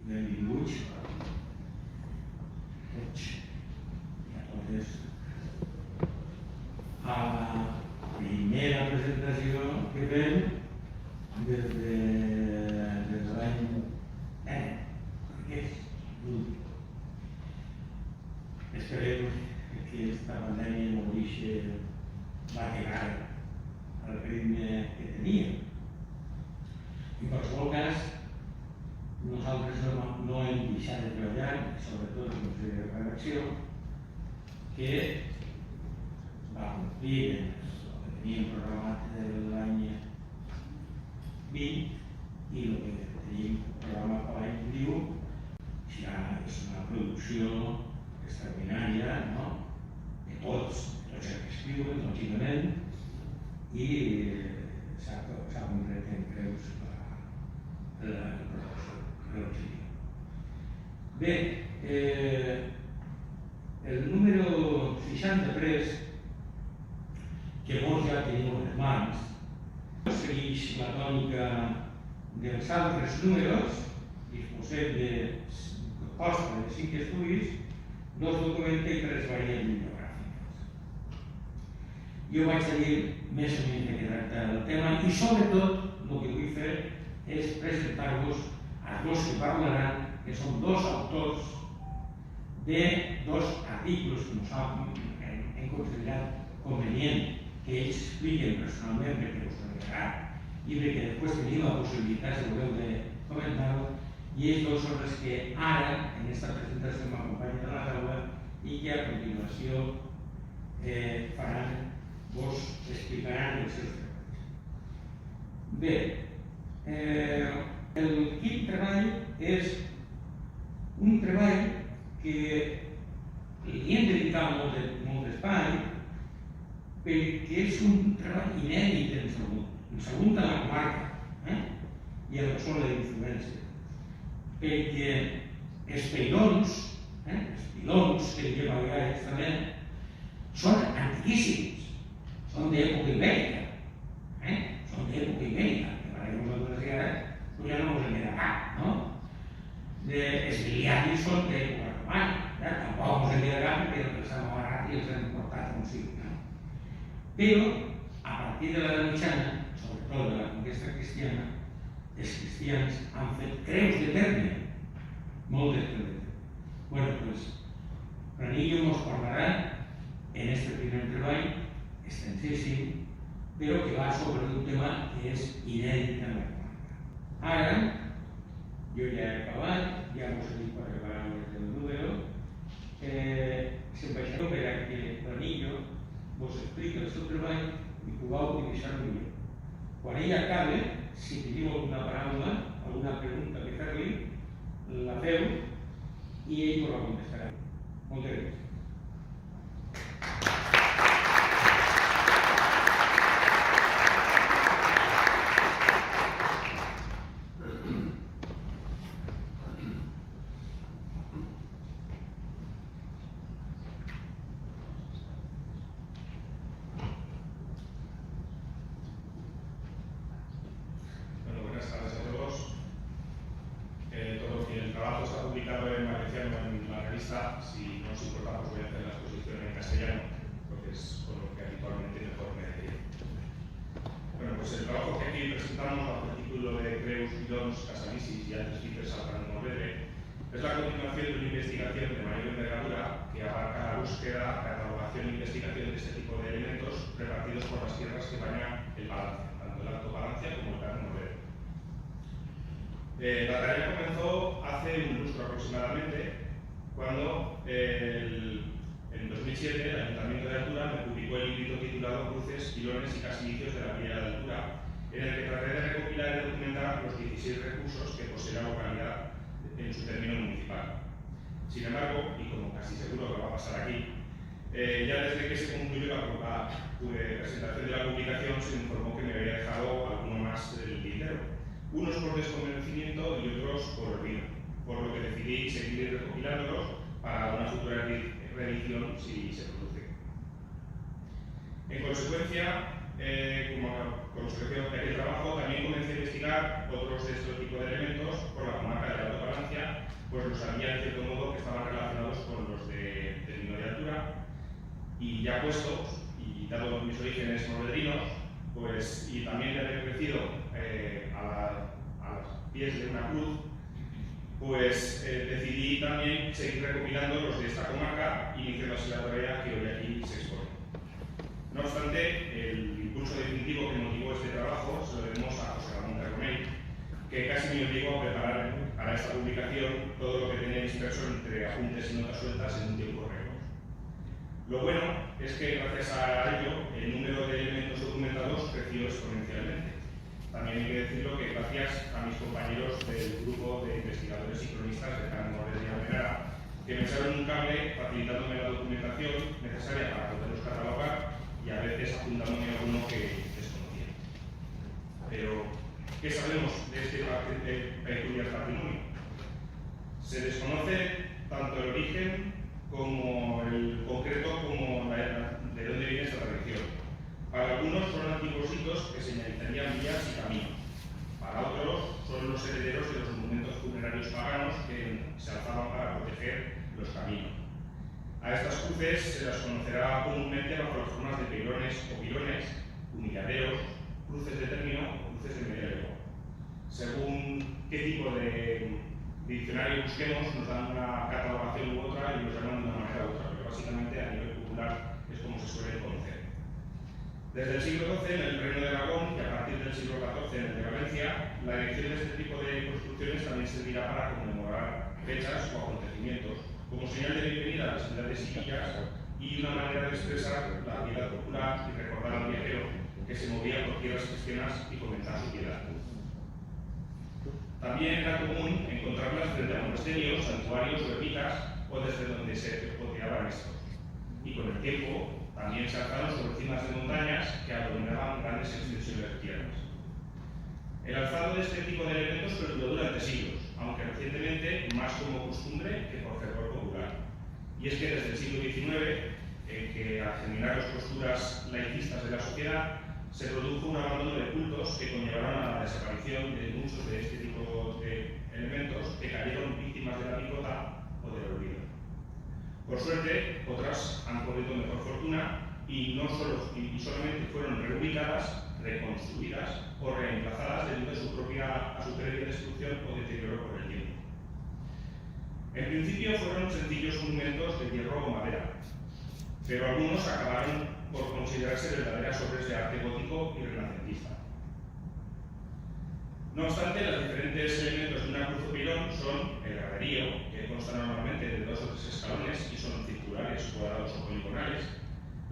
benvinguts tots i a totes a la primera presentació que fem des de l'any que és l'últim. Esperem que aquesta pandèmia no deixi bategar el ritme que tenia. En qualsevol cas, nosaltres no hem deixat de treballar, sobretot en la redacció, que va complir el que teníem programat l'any 20 i el que tenim programat per l'any 21 ja és una producció extraordinària, de tots els que escriuen, lògicament, i s'ha concret en creus el professor. Bé, el número 63, que molts ja teniu a les mans, segueix la tònica dels altres números. Disposem de consta de 5 estudis, 2 documenta i 3 variants bibliogràfiques. Jo vaig a dir més o menys de què tracta el tema i sobretot el que vull fer és presentar-vos a dos que parlaran, que són dos autors de dos articles que nosaltres hem considerat convenient que ells expliquen personalment perquè us agradarà i perquè després tenim la possibilitat, si voleu, de comentar-ho, i ells dos són els que ara, en aquesta presentació, m'acompanyen a la taula i que a continuació vos explicaran els seus treballs. Bé, el quin treball és un treball que li hem dedicat molt d'espai perquè és un treball inèdit en Sagunt a la comarca i a la zona d'influència, perquè els pilons que diem a vegades també són antiquíssims, són d'època ibèrica, que per exemple nosaltres ja no ens en queda cap, no? Els biliaris són d'època romana, tampoc ens en queda cap perquè els han amarrat i els han portat consigo. Però, a partir de l'edat mitjana, sobretot de la conquesta cristiana, els cristians han fet creus de terme, moltes creus de terme. Bueno, doncs, Ranillo ens parlarà en aquest primer treball, extensíssim, però que va sobre un tema que és inèdit en la comarca. Ara, jo ja he acabat, ja us he dit quatre paraules del número, se'n baixaré per a que Ranillo vos expliqui el seu treball i pugueu dibuixar-lo millor. Quan ell acabe, si teniu alguna paraula, alguna pregunta que fer-li, la feu i ell us la contestarà. Moltes gràcies. Si no os importa, os voy a hacer la exposición en castellano, porque es con lo que habitualmente mejor me dirijo. Bueno, pues el trabajo que aquí presentamos, bajo el título de Creus, Pilons, Casalicis y altres fites al Gran Movedre, es la continuación de una investigación de mayor envergadura que abarca la búsqueda, catalogación e investigación de este tipo de elementos repartidos por las tierras que bañan el Palancia, tanto el Alto Palancia como el Gran Movedre. La tarea comenzó hace un lustro aproximadamente, cuando en 2007 el Ayuntamiento de Altura me publicó el libro titulado Cruces, Pilones y Casilicios de la Villa de Altura, en el que traté de recopilar y documentar los 16 recursos que posee la localidad en su término municipal. Sin embargo, y como casi seguro que va a pasar aquí, ya desde que se concluyó la presentación de la publicación se me informó que me había dejado alguno más del tintero, unos por desconocimiento y otros por olvido, por lo que decidí seguir recopilándolos para una futura reedición si se produce. En consecuencia, como consecuencia de aquel trabajo también comencé a investigar otros de este tipo de elementos por la comarca de la Alta Palencia, pues los sabía de cierto modo que estaban relacionados con los de término de altura, y ya puestos, y dado mis orígenes moredrinos, pues, y también de haber crecido a los pies de una cruz, pues decidí también seguir recopilando los de esta comarca y iniciar la tarea que hoy aquí se expone. No obstante, el impulso definitivo que motivó este trabajo se lo debemos a José Ramón Carbonell, que casi me obligó a preparar para esta publicación todo lo que tenía disperso entre apuntes y notas sueltas en un tiempo récord. Lo bueno es que gracias a ello el número de elementos documentados creció exponencialmente. También hay que decirlo que gracias a mis compañeros del grupo de investigadores y cronistas de Carmen Morales y Almenara, que me echaron un cable facilitándome la documentación necesaria para poderlos catalogar y a veces apuntándome alguno que desconocía. Pero, ¿qué sabemos de este peculiar patrimonio? Se desconoce tanto el origen como el concreto como de dónde viene esta tradición. Para algunos son antiguos hitos que señalizarían vías y caminos. Para otros son los herederos de los monumentos funerarios paganos que se alzaban para proteger los caminos. A estas cruces se las conocerá comúnmente bajo las formas de peilones o pilones, humilladeros, cruces de término o cruces de media legua. Según qué tipo de diccionario busquemos, nos dan una catalogación u otra y nos llaman de una manera u otra, pero básicamente a nivel popular es como se suele conocer. Desde el siglo XII en el Reino de Aragón y a partir del siglo XIV en el de Valencia, la elección de este tipo de construcciones también servirá para conmemorar fechas o acontecimientos, como señal de bienvenida a las ciudades y villas y una manera de expresar la piedad popular y recordar al viajero que se movía por tierras cristianas y fomentar su piedad. También era común encontrarlas frente a monasterios, santuarios o ermitas o desde donde se poteaban estos. Y con el tiempo también se alzaron sobre cimas de montañas que dominaban grandes extensiones de tierras. El alzado de este tipo de elementos perduró durante siglos, aunque recientemente más como costumbre que por fervor popular. Y es que desde el siglo XIX, en que al germinar las posturas laicistas de la sociedad, se produjo un abandono de cultos que conllevaron a la desaparición de muchos de este tipo de elementos que cayeron víctimas de la picota o del olvido. Por suerte, otras han corrido mejor fortuna y solamente fueron reubicadas, reconstruidas o reemplazadas debido a su previa destrucción o deterioro por el tiempo. En principio fueron sencillos monumentos de hierro o madera, pero algunos acabaron por considerarse verdaderas obras de arte gótico y renacentista. No obstante, los diferentes elementos de una cruz o pilón son el graderío, que consta normalmente de 2 o 3 escalones y son circulares, cuadrados o poligonales,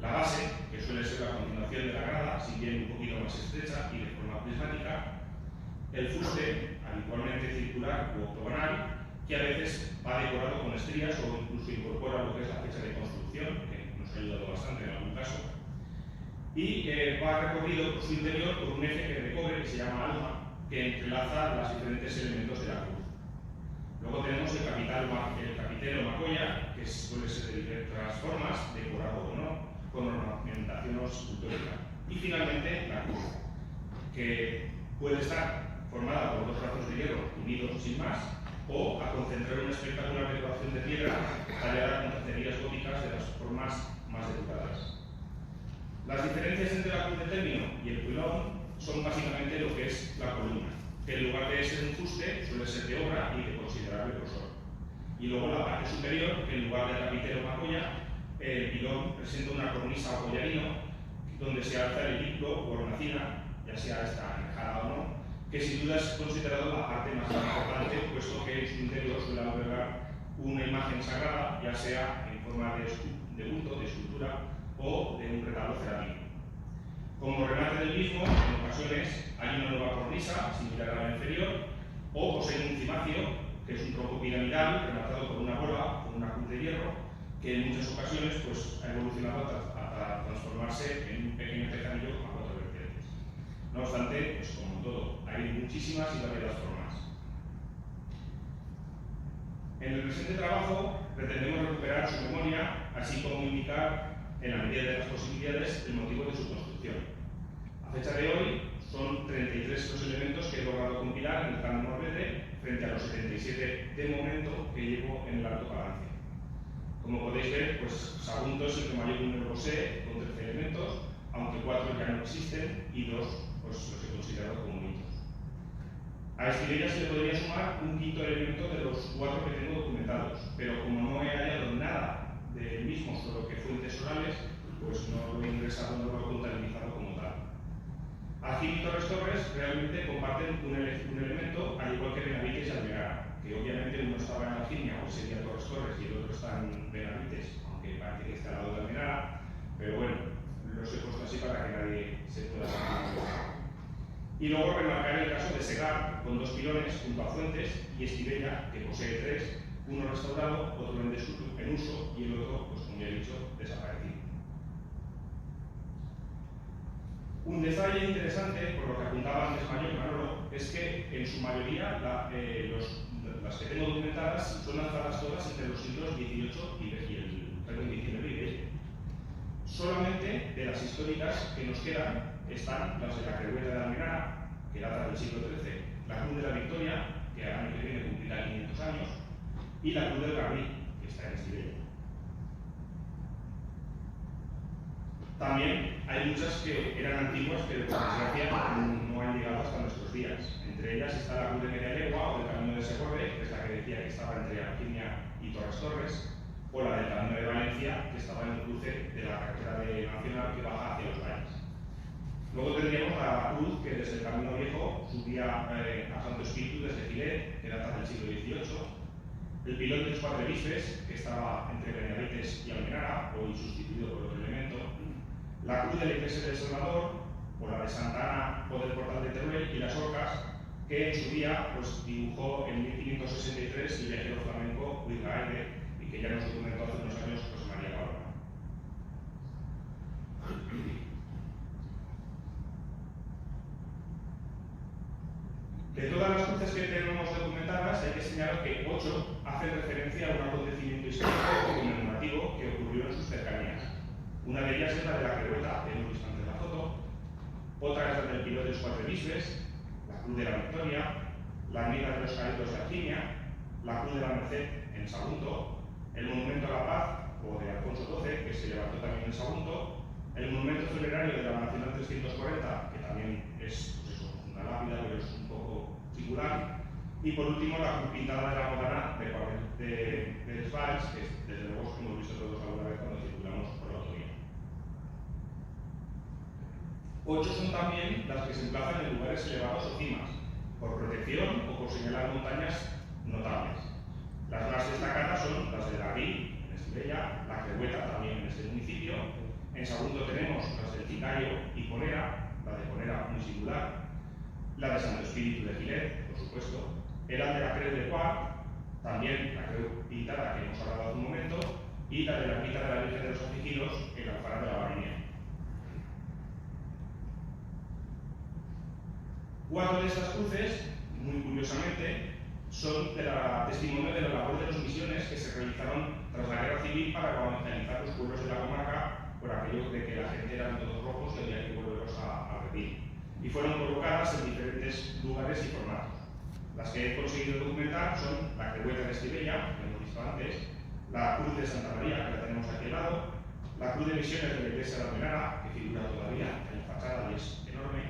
la base, que suele ser la continuación de la grada, si bien un poquito más estrecha y de forma prismática, el fuste, habitualmente circular u octogonal, que a veces va decorado con estrías o incluso incorpora lo que es la fecha de construcción, que nos ha ayudado bastante en algún caso, y va recorrido por su interior por un eje de cobre que se llama alma, que entrelaza los diferentes elementos de la cruz. Luego tenemos el capitelo macoya, que suele ser de diversas formas, decorado o no, con ornamentación escultórica. Y finalmente la cruz, que puede estar formada por 2 brazos de hierro unidos sin más, o a concentrar una espectacular decoración de piedra tallada con tracerías góticas de las formas más delicadas. Las diferencias entre la cruz de término y el pilón son básicamente lo que es la columna, que en lugar de ser un fuste suele ser de obra y de considerable grosor. Y luego la parte superior, que en lugar del capitelo macoya, el pilón presenta una cornisa o collarino donde se alza el título o hornacina, ya sea esta enrejada o no, que sin duda es considerado la parte más importante, puesto que en su interior suele albergar una imagen sagrada, ya sea en forma de bulto, de escultura o de un retablo cerámico. Como remate del mismo, en ocasiones hay una nueva cornisa, similar a la inferior, o posee un cimacio, que es un tronco piramidal rematado por una bola, con una cruz de hierro, que en muchas ocasiones pues, ha evolucionado hasta transformarse en un pequeño tejadillo a 4 vertientes. No obstante, pues como todo, hay muchísimas y variadas formas. En el presente trabajo pretendemos recuperar su memoria, así como indicar, en la medida de las posibilidades, el motivo de su construcción. A fecha de hoy, son frente a los 77 de momento que llevo en el Alto Palancia. Como podéis ver, pues Sagunto es el que mayor número posee, con 13 elementos, aunque 4 ya no existen y 2 pues, los he considerado como mitos. A Estibella se le podría sumar un quinto elemento de los 4 que tengo documentados, pero como no he hallado nada del mismo, solo que fuentes orales, pues no lo he ingresado, no lo he contabilizado como tal. Alcina y Torres realmente comparten un elemento, al igual que Benavites y Almenara, que obviamente uno estaba en Alcina, o sería Torres, y el otro está en Benavites, aunque parece que está al lado de Almenara, pero bueno, los he puesto así para que nadie se pueda sacar. Y luego remarcar el caso de Segar, con 2 pilones junto a Fuentes, y Estibella, que posee 3, uno restaurado, otro en uso, y el otro, pues como ya he dicho, desaparecido. Un detalle interesante, por lo que apuntaba antes Manolo, es que en su mayoría las que tengo documentadas son lanzadas todas entre los siglos XVIII y XIX y XX. Solamente de las históricas que nos quedan están las de la Crehueta de Almenara, que data del siglo XIII, la Cruz de la Victoria, que al año que viene cumplirá 500 años, y la Cruz del Garbí, que está en Estibella. También hay muchas que eran antiguas, pero por desgracia no han llegado hasta nuestros días. Entre ellas está la Cruz de Media Legua o del Camino de Segorbe, que es la que decía que estaba entre Alquimia y Torres, o la del Camino de Valencia, que estaba en el cruce de la carretera nacional que baja hacia los valles. Luego tendríamos la cruz que desde el Camino Viejo subía a Santo Espíritu desde Gilet, que data del siglo XVIII. El pilón de los Cuatro Bisbes, que estaba entre Benavites y Almenara, hoy sustituido por otro elemento. La cruz de la Iglesia del Salvador, o la de Santa Ana o del Portal de Teruel, y las orcas, que en su día pues, dibujó en 1563 el viajero flamenco Luis Gaede, y que ya nos documentó hace unos años José María Paloma. De todas las cruces que tenemos documentadas, hay que señalar que 8 hacen referencia a un acontecimiento histórico conmemorativo que ocurrió en sus cercanías. Una de ellas es la de la Crehueta, que hemos visto antes de la foto. Otra es la del pilón de los Cuatro Bisbes, la Cruz de la Victoria, la Ermita de los Caídos de Alquimia, la Cruz de la Merced en Sagunto, el Monumento a la Paz, o de Alfonso XII, que se levantó también en Sagunto, el Monumento Funerario de la Nacional 340, que también es pues eso, una lápida, pero es un poco singular, y por último la Cruz pintada de la Modana de Svalls, que desde luego hemos visto todos alguna vez cuando circulamos por la autovía. 8 son también las que se emplazan en lugares elevados o cimas, por protección o por señalar montañas notables. Las más destacadas son las de Garbí, en Estibella, la Crehueta también en este municipio. En Sagunto tenemos las del Cicayo y Ponera, la de Ponera muy singular, la de Santo Espíritu de Gilet, por supuesto, el de la Creu de Quart, también la Creu pintada que hemos hablado hace un momento, y la de la Ermita de la Virgen de los Afligidos en Alfara de la Baronía. 4 de estas cruces, muy curiosamente, son de la testimonio de la labor de las misiones que se realizaron tras la Guerra Civil para evangelizar los pueblos de la comarca por aquello de que la gente eran todos rojos y había que volverlos a repetir. Y fueron colocadas en diferentes lugares y formatos. Las que he conseguido documentar son la Crehueta de Estibella, que hemos visto antes, la Cruz de Santa María, que la tenemos aquí al lado, la Cruz de Misiones de la Iglesia de Almenara, que figura todavía en la fachada y es enorme,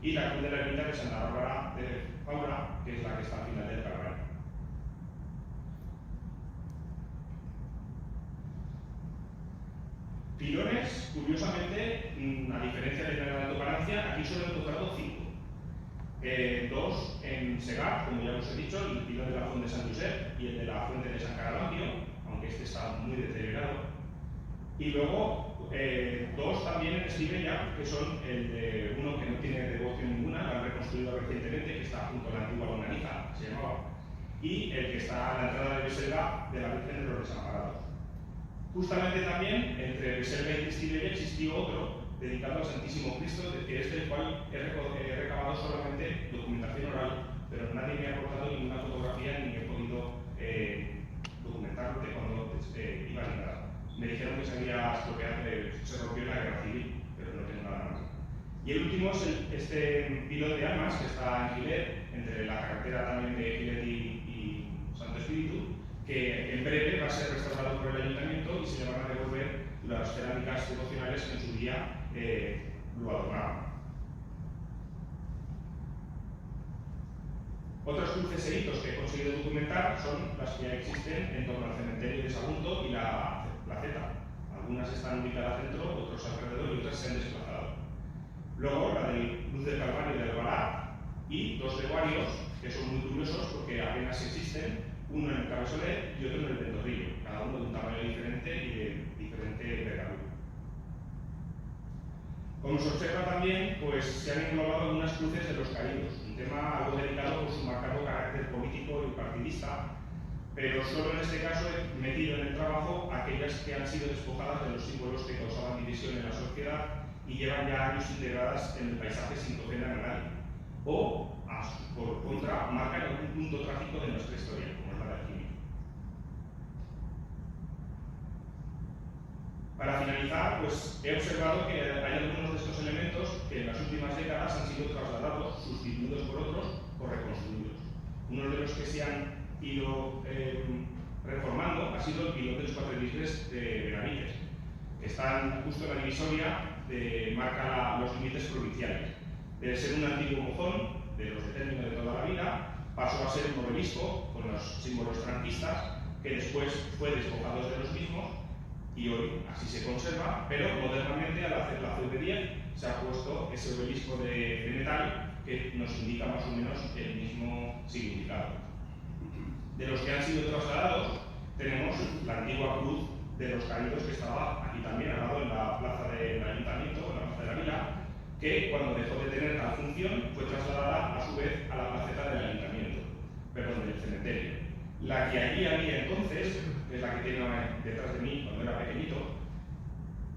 y la Cruz de la Ermita de Santa Bárbara de Faura, que es la que está al final del Calvario. Pilones, curiosamente, a diferencia de la Alto Palancia, aquí solo he tocado 5. 2 en Segar, como ya os he dicho, el pilón de la Fuente de San Josep y el de la Fuente de San Caravaggio, aunque este está muy deteriorado. Y luego 2 también en Estibella, que son el de uno que no tiene devoción ninguna, lo han reconstruido recientemente, que está junto a la antigua Longaniza, se llamaba, y el que está a la entrada de Beselga de la Virgen de los Desamparados. Justamente también entre Beselga y Estibella existió otro dedicado al Santísimo Cristo, de este el cual he recabado solamente documentación oral, pero nadie me ha aportado ninguna fotografía ni he podido documentarlo de cuando iba a entrar. Me dijeron que se había estropeado, se rompió en la Guerra Civil, pero no tengo nada más. Y el último es este pilón de Almas, que está en Gilet, entre la carretera también de Gilet y Santo Espíritu, que en breve va a ser restaurado por el ayuntamiento y se le van a devolver las cerámicas devocionales que en su día lo adornaban. Otros cruces e hitos que he conseguido documentar son las que ya existen en torno al cementerio de Sagunto y la placeta. Algunas están ubicadas dentro, otros alrededor y otras se han desplazado. Luego, la del Cruz del Calvario y del Albalá, y dos leguarios que son muy curiosos porque apenas existen, uno en el Cabezolet y otro en el Ventorrillo, cada uno de un tamaño diferente y de diferente envergadura. Como se observa también, pues se han englobado algunas cruces de los caídos, un tema algo delicado por su marcado carácter político y partidista, pero solo en este caso he metido en el trabajo aquellas que han sido despojadas de los símbolos que causaban división en la sociedad y llevan ya años integradas en el paisaje sin que ofendan a nadie, o por contra marcan algún punto trágico de nuestra historia, como es la de Alquimia. Para finalizar, pues he observado que hay algunos de estos elementos que en las últimas décadas han sido trasladados, sustituidos por otros o reconstruidos. Uno de los que se han ido reformando ha sido el pilón de los Cuatro Bisbes de Benavides, que están justo en la divisoria que marca los límites provinciales. De ser un antiguo mojón de los de término de toda la vida, pasó a ser un obelisco con los símbolos franquistas, que después fue despojado de los mismos y hoy así se conserva, pero modernamente al hacer la CV10 se ha puesto ese obelisco de metal que nos indica más o menos el mismo significado. De los que han sido trasladados tenemos la antigua cruz de los caídos que estaba aquí también al lado en la plaza del ayuntamiento, en la plaza de la vila, que cuando dejó de tener tal función fue trasladada a su vez a la placeta del ayuntamiento, perdón, del cementerio. La que allí había entonces, que es la que tiene detrás de mí cuando era pequeñito,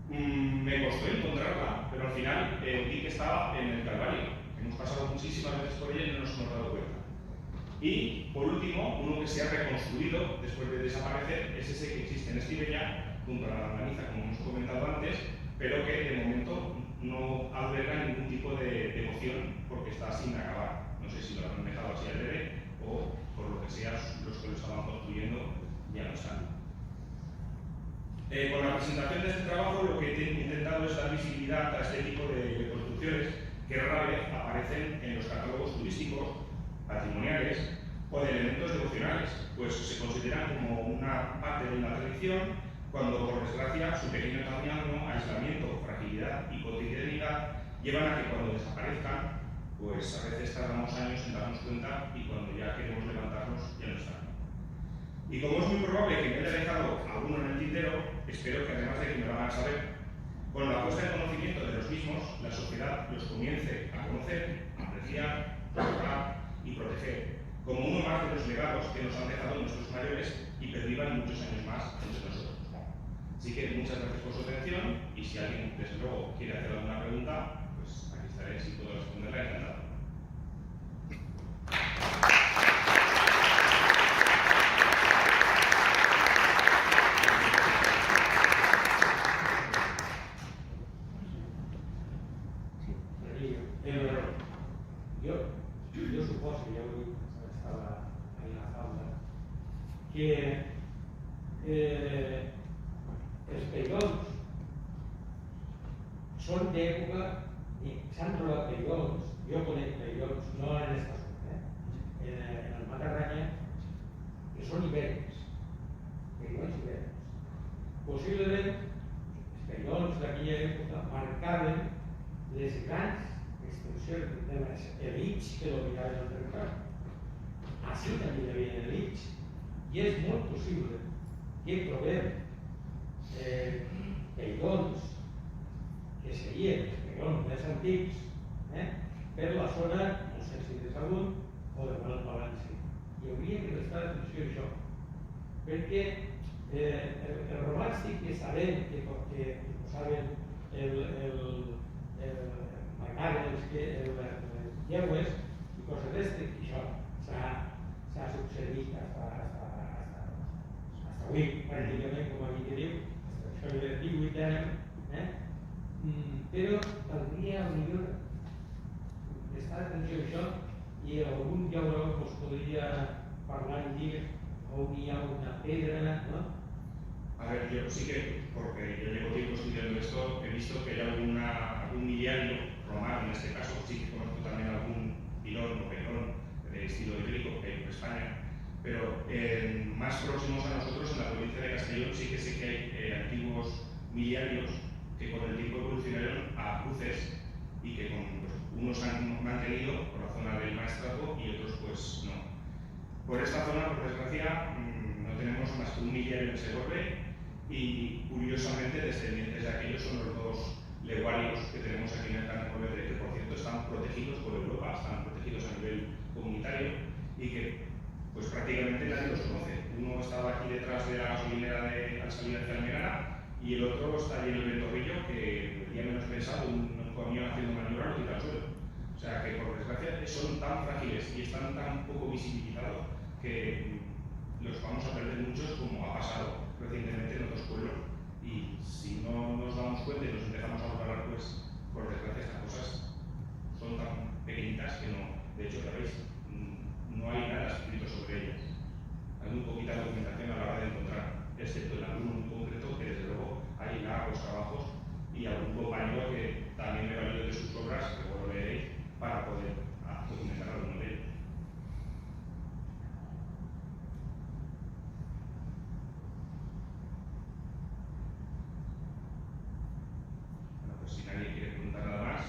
me costó encontrarla, pero al final vi que estaba en el Calvario. Hemos pasado muchísimas veces por ella y no nos hemos dado cuenta. Y, por último, uno que se ha reconstruido después de desaparecer es ese que existe en Estivella, junto a la Longaniza, como hemos comentado antes, pero que de momento no alberga ningún tipo de devoción porque está sin acabar. No sé si lo han dejado así al bebé o, por lo que sea, los que lo estaban construyendo ya no están. Con la presentación de este trabajo lo que he intentado es dar visibilidad a este tipo de construcciones que rara vez aparecen en los catálogos turísticos, patrimoniales o de elementos devocionales, pues se consideran como una parte de una tradición cuando, por desgracia, su pequeño tamaño, aislamiento, fragilidad y cotidianidad llevan a que cuando desaparezcan, pues a veces tardamos años en darnos cuenta y cuando ya queremos levantarnos ya no están. Y como es muy probable que me haya dejado alguno en el tintero, espero que además de que me lo hagan saber, con la puesta en conocimiento de los mismos, la sociedad los comience a conocer, apreciar, valorar y proteger, como uno más de los legados que nos han dejado nuestros mayores y pervivan muchos años más entre nosotros. Así que muchas gracias por su atención y si alguien desde luego quiere hacer alguna pregunta, pues aquí estaré si puedo responderla, encantado. Jo suposo, ja avui estava ahí a la taula, que els peirons són d'època, s'han trobat peirons, jo conec peirons, no en esta zona, en el Matarranya, que són ibèrics, peirons ibèrics. Possiblement, els peirons d'aquella època marcaven les grans extensions de l'elits que dominaven el territori. Així també hi havia elits i és molt possible que trobem peirons que serien els peirons més antics per la zona, no sé si de Sagunt o de València. I hauria que prestar atenció a això, perquè el romàntic que sabem que posaven marcaven les llengües i coses d'estes, i això s'ha succeït fins avui, pràcticament, com aquí que diu, això de 18 anys, però caldria potser prestar atenció a això i algun geògraf us podria parlar i dir on hi ha una pedra, ¿no? A ver, yo sí que, porque yo llevo tiempo estudiando esto, he visto que hay algún miliario romano, en este caso, sí que conozco también algún pilón o pelón de estilo ibérico que hay por España, pero más próximos a nosotros, en la provincia de Castellón, sí que sé que hay antiguos miliarios que con el tiempo evolucionaron a cruces y que pues, unos han mantenido por la zona del Maestrazgo y otros pues no. Por esta zona, por desgracia, no tenemos más que un miliario en Segovia y curiosamente descendientes de aquellos son los dos leguarios que tenemos aquí en el Campo Verde, que por cierto están protegidos por Europa, están protegidos a nivel comunitario y que pues prácticamente nadie los conoce. Uno estaba aquí detrás de la gasolinera al salir hacia Almenara y el otro está allí en el Ventorrillo, que el día menos pensado, un camión haciendo maniobra lo tira al suelo. O sea que por desgracia son tan frágiles y están tan poco visibilizados que los vamos a perder muchos, como ha pasado recientemente en otros pueblos. Y si no nos damos cuenta y nos empezamos a valorar, pues por desgracia estas cosas son tan pequeñitas que no, de hecho, ya veis, no hay nada escrito sobre ellas. Hay muy poquita documentación a la hora de encontrar, excepto en algún muy concreto que desde luego hay largos trabajos y algún compañero que también me valió de sus obras, que luego leeréis, para poder documentar alguno de ellos. Bueno, pues si nadie quiere preguntar nada más,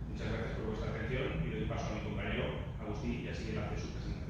muchas gracias por vuestra atención y doy paso a mi compañero Agustín y así él hace su presentación.